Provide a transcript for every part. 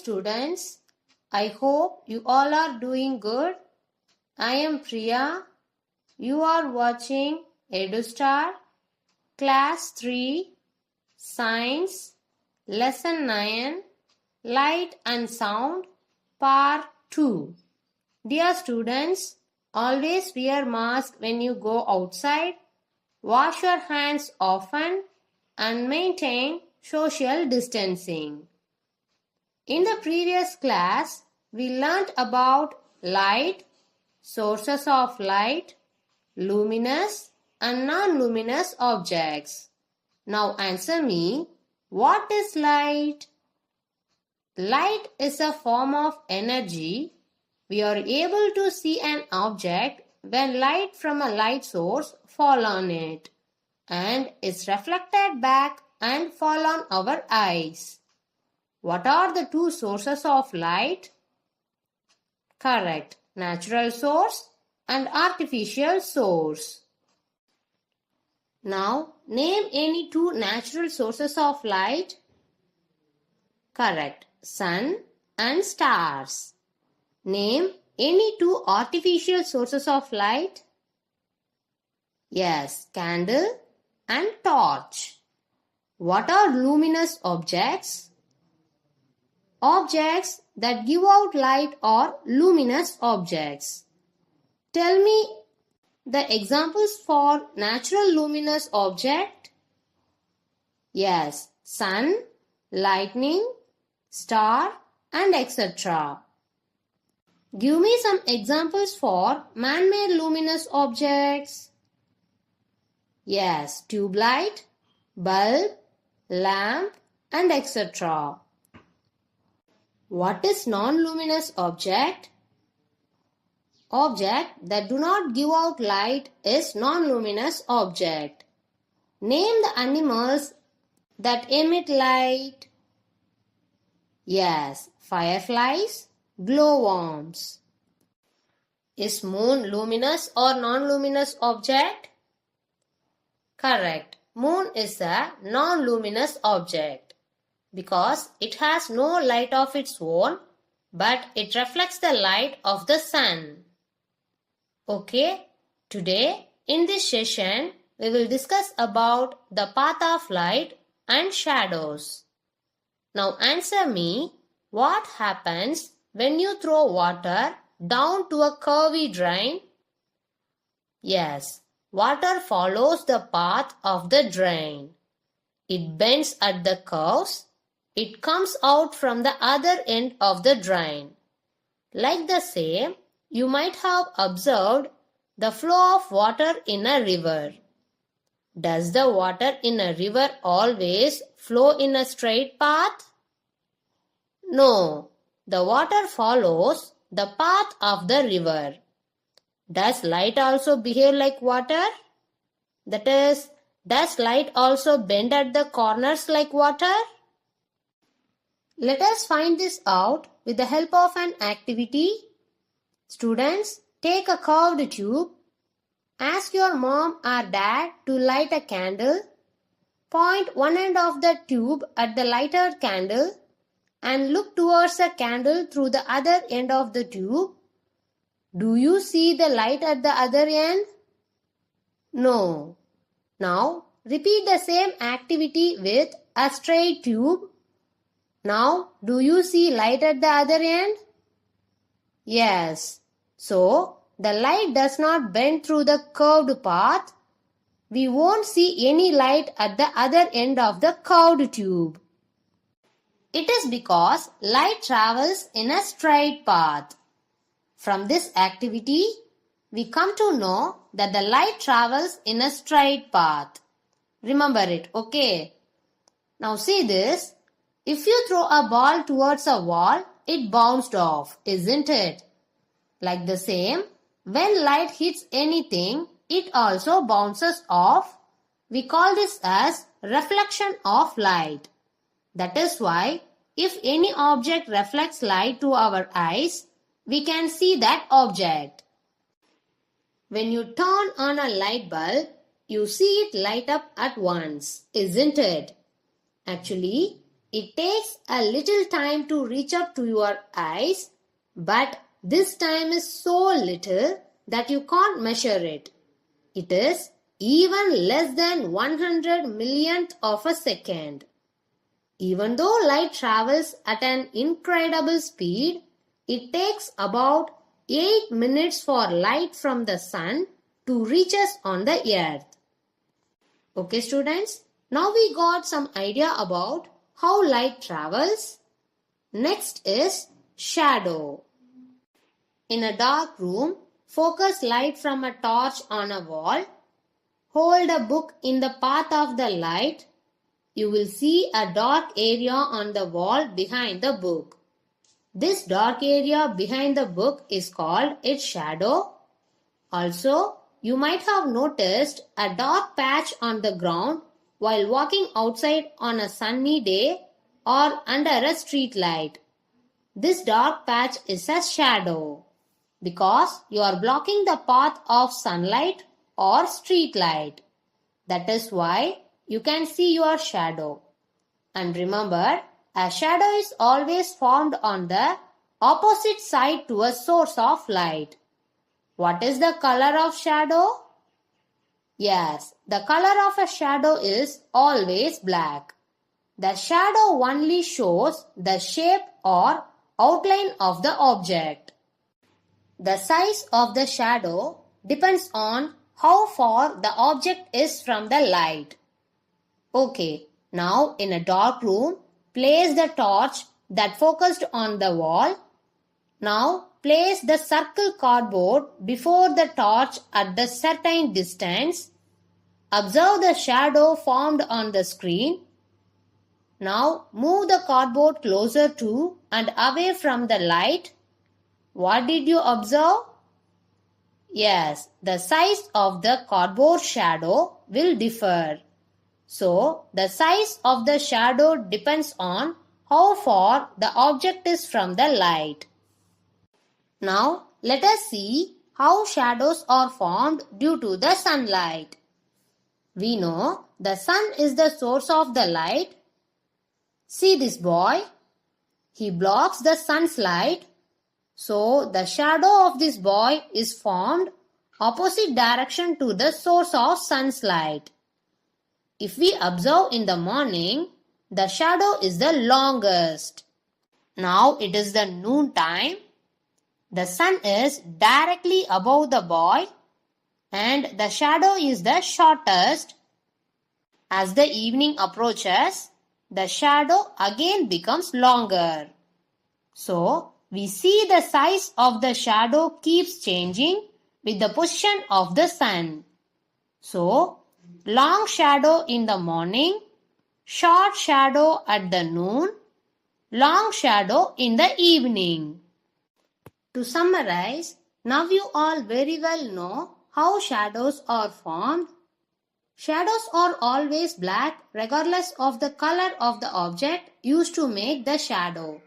students. I hope you all are doing good. I am Priya. You are watching EduStar Class 3 Science Lesson 9 Light and Sound Part 2. Dear students, always wear mask when you go outside. Wash your hands often and maintain social distancing. In the previous class, we learnt about light, sources of light, luminous and non-luminous objects. Now answer me, what is light? Light is a form of energy. We are able to see an object when light from a light source fall on it and is reflected back and fall on our eyes. What are the two sources of light? Correct. Natural source and artificial source. Now, name any two natural sources of light. Correct. Sun and stars. Name any two artificial sources of light. Yes, candle and torch. What are luminous objects? Objects that give out light are luminous objects. Tell me the examples for natural luminous object. Yes, sun, lightning, star and etc. Give me some examples for man-made luminous objects. Yes, tube light, bulb, lamp and etc. What is non-luminous object? Object that do not give out light is non-luminous object. Name the animals that emit light. Yes, fireflies, glowworms. Is moon luminous or non-luminous object? Correct. Moon is a non-luminous object because it has no light of its own, but it reflects the light of the sun. Okay, today in this session we will discuss about the path of light and shadows. Now answer me, what happens when you throw water down to a curvy drain? Yes, water follows the path of the drain. It bends at the curves. It comes out from the other end of the drain. Like the same, you might have observed the flow of water in a river. Does the water in a river always flow in a straight path? No, the water follows the path of the river. Does light also behave like water? That is, does light also bend at the corners like water? Let us find this out with the help of an activity. Students, take a curved tube. Ask your mom or dad to light a candle. Point one end of the tube at the lighted candle and look towards the candle through the other end of the tube. Do you see the light at the other end? No. Now, repeat the same activity with a straight tube. Now, do you see light at the other end? Yes. So, the light does not bend through the curved path. We won't see any light at the other end of the curved tube. It is because light travels in a straight path. From this activity, we come to know that the light travels in a straight path. Remember it, okay? Now see this. If you throw a ball towards a wall, it bounced off, isn't it? Like the same, when light hits anything, it also bounces off. We call this as reflection of light. That is why, if any object reflects light to our eyes, we can see that object. When you turn on a light bulb, you see it light up at once, isn't it? Actually, It takes a little time to reach up to your eyes, but this time is so little that you can't measure it. It is even less than 100 millionth of a second. Even though light travels at an incredible speed, it takes about 8 minutes for light from the sun to reach us on the earth. Okay students, now we got some idea about how light travels. Next is shadow. In a dark room, focus light from a torch on a wall. Hold a book in the path of the light. You will see a dark area on the wall behind the book. This dark area behind the book is called its shadow. Also, you might have noticed a dark patch on the ground while walking outside on a sunny day or under a street light. This dark patch is a shadow because you are blocking the path of sunlight or street light. That is why you can see your shadow. And remember, a shadow is always formed on the opposite side to a source of light. What is the color of shadow? Yes, the color of a shadow is always black. The shadow only shows the shape or outline of the object. The size of the shadow depends on how far the object is from the light. Okay, now in a dark room, place the torch that focused on the wall. Now place the circle cardboard before the torch at the certain distance. Observe the shadow formed on the screen. Now move the cardboard closer to and away from the light. What did you observe? Yes, the size of the cardboard shadow will differ. So, the size of the shadow depends on how far the object is from the light. Now, let us see how shadows are formed due to the sunlight. We know the sun is the source of the light. See this boy. He blocks the sun's light. So, the shadow of this boy is formed opposite direction to the source of sun's light. If we observe in the morning, the shadow is the longest. Now it is the noon time. The sun is directly above the boy and the shadow is the shortest. As the evening approaches, the shadow again becomes longer. So, we see the size of the shadow keeps changing with the position of the sun. So, long shadow in the morning, short shadow at the noon, long shadow in the evening. To summarize, now you all very well know how shadows are formed. Shadows are always black regardless of the color of the object used to make the shadow.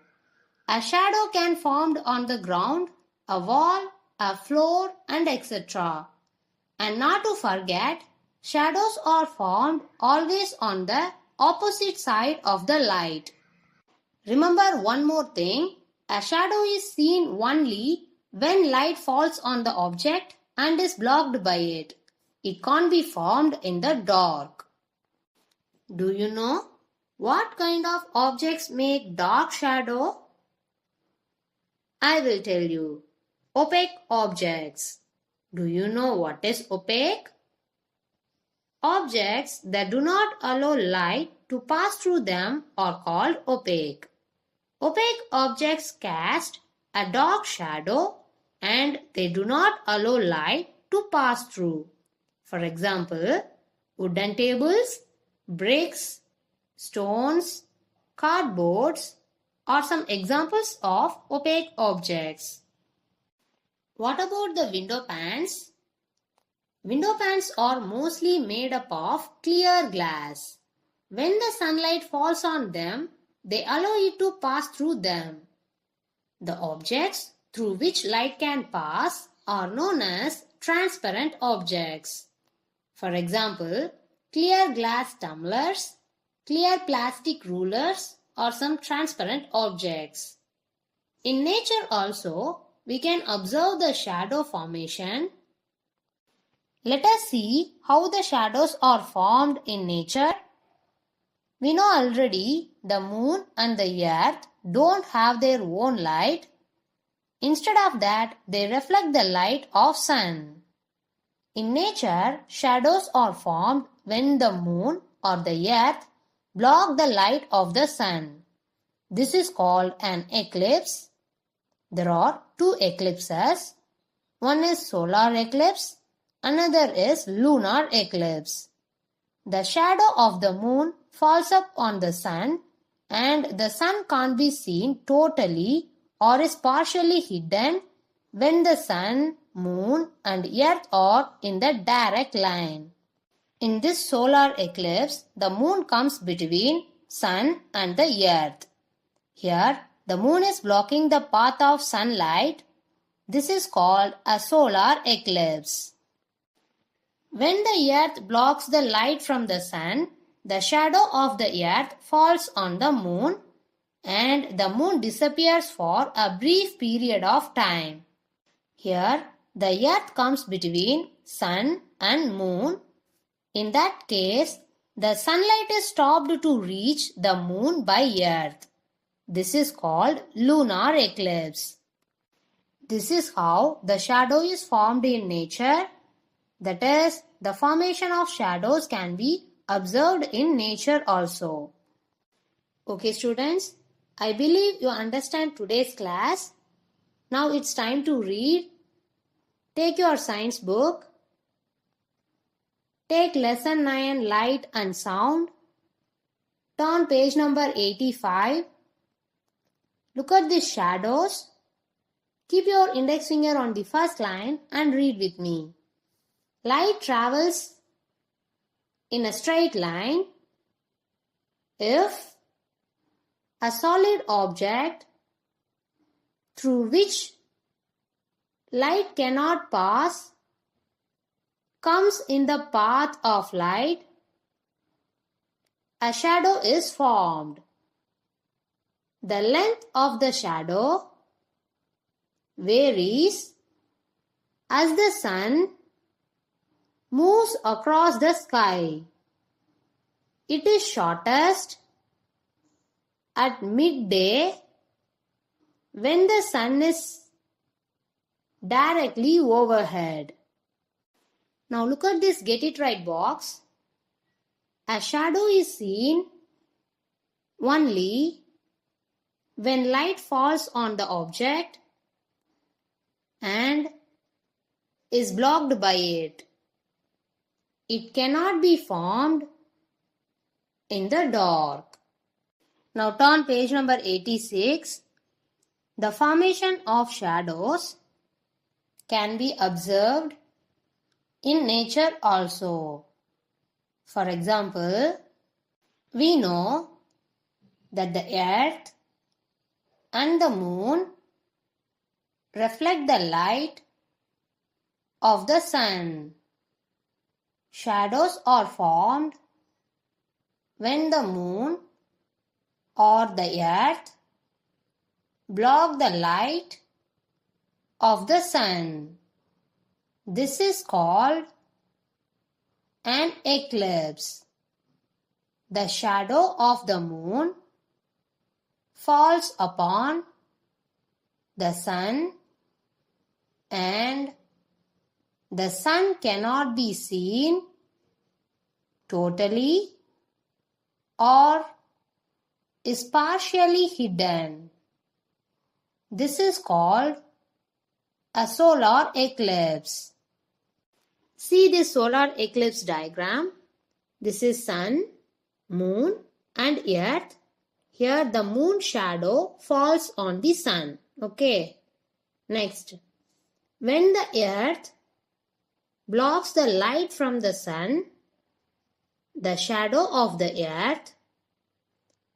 A shadow can form on the ground, a wall, a floor, and etc. And not to forget, shadows are formed always on the opposite side of the light. Remember one more thing, a shadow is seen only when light falls on the object and is blocked by it. It can't be formed in the dark. Do you know what kind of objects make dark shadow? I will tell you. Opaque objects. Do you know what is opaque? Objects that do not allow light to pass through them are called opaque. Opaque objects cast a dark shadow and they do not allow light to pass through. For example, wooden tables, bricks, stones, cardboards are some examples of opaque objects. What about the window panes? Window panes are mostly made up of clear glass. When the sunlight falls on them, they allow it to pass through them. The objects through which light can pass are known as transparent objects. For example, clear glass tumblers, clear plastic rulers or some transparent objects. In nature also, we can observe the shadow formation. Let us see how the shadows are formed in nature. We know already the moon and the earth don't have their own light. Instead of that, they reflect the light of sun. In nature, shadows are formed when the moon or the earth block the light of the sun. This is called an eclipse. There are two eclipses. One is solar eclipse, another is lunar eclipse. The shadow of the moon falls up on the sun and the sun can't be seen totally or is partially hidden when the sun, moon and earth are in the direct line. In this solar eclipse, the moon comes between sun and the earth. Here, the moon is blocking the path of sunlight. This is called a solar eclipse. When the earth blocks the light from the sun, the shadow of the earth falls on the moon and the moon disappears for a brief period of time. Here, the earth comes between sun and moon. In that case, the sunlight is stopped to reach the moon by earth. This is called lunar eclipse. This is how the shadow is formed in nature. That is, the formation of shadows can be observed in nature also. Okay students, I believe you understand today's class. Now it's time to read. Take your science book. Take lesson 9 light and sound. Turn page number 85. Look at these shadows. Keep your index finger on the first line and read with me. Light travels in a straight line if a solid object through which light cannot pass comes in the path of light, a shadow is formed. The length of the shadow varies as the sun moves across the sky. It is shortest at midday when the sun is directly overhead. Now look at this get it right box. A shadow is seen only when light falls on the object and is blocked by it. It cannot be formed in the dark. Now turn page number 86. The formation of shadows can be observed in nature also. For example, we know that the earth and the moon reflect the light of the sun. Shadows are formed when the moon or the earth block the light of the sun. This is called an eclipse. The shadow of the moon falls upon the sun and the sun cannot be seen totally or is partially hidden. This is called a solar eclipse. See this solar eclipse diagram. This is sun, moon and earth. Here the moon shadow falls on the sun. Okay. Next, when the earth blocks the light from the sun, the shadow of the earth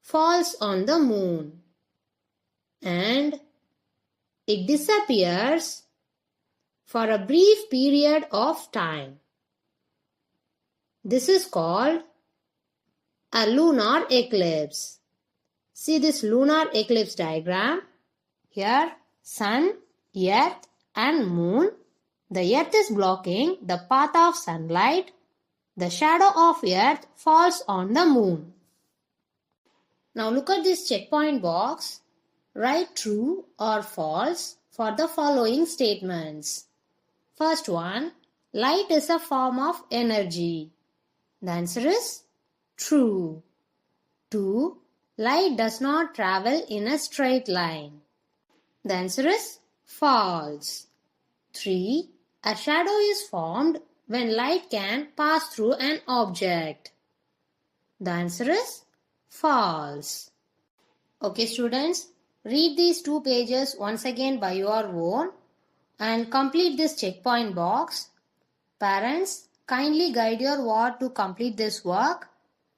falls on the moon and it disappears for a brief period of time. This is called a lunar eclipse. See this lunar eclipse diagram. Here, sun, earth and moon. The earth is blocking the path of sunlight. The shadow of earth falls on the moon. Now look at this checkpoint box. Write true or false for the following statements. First one, light is a form of energy. The answer is true. 2. Light does not travel in a straight line. The answer is false. 3. A shadow is formed when light can pass through an object. The answer is false. Okay students, read these 2 pages once again by your own and complete this checkpoint box. Parents, kindly guide your ward to complete this work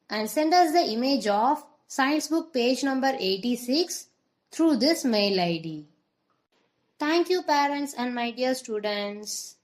and send us the image of Science book page number 86 through this mail ID. Thank you parents and my dear students.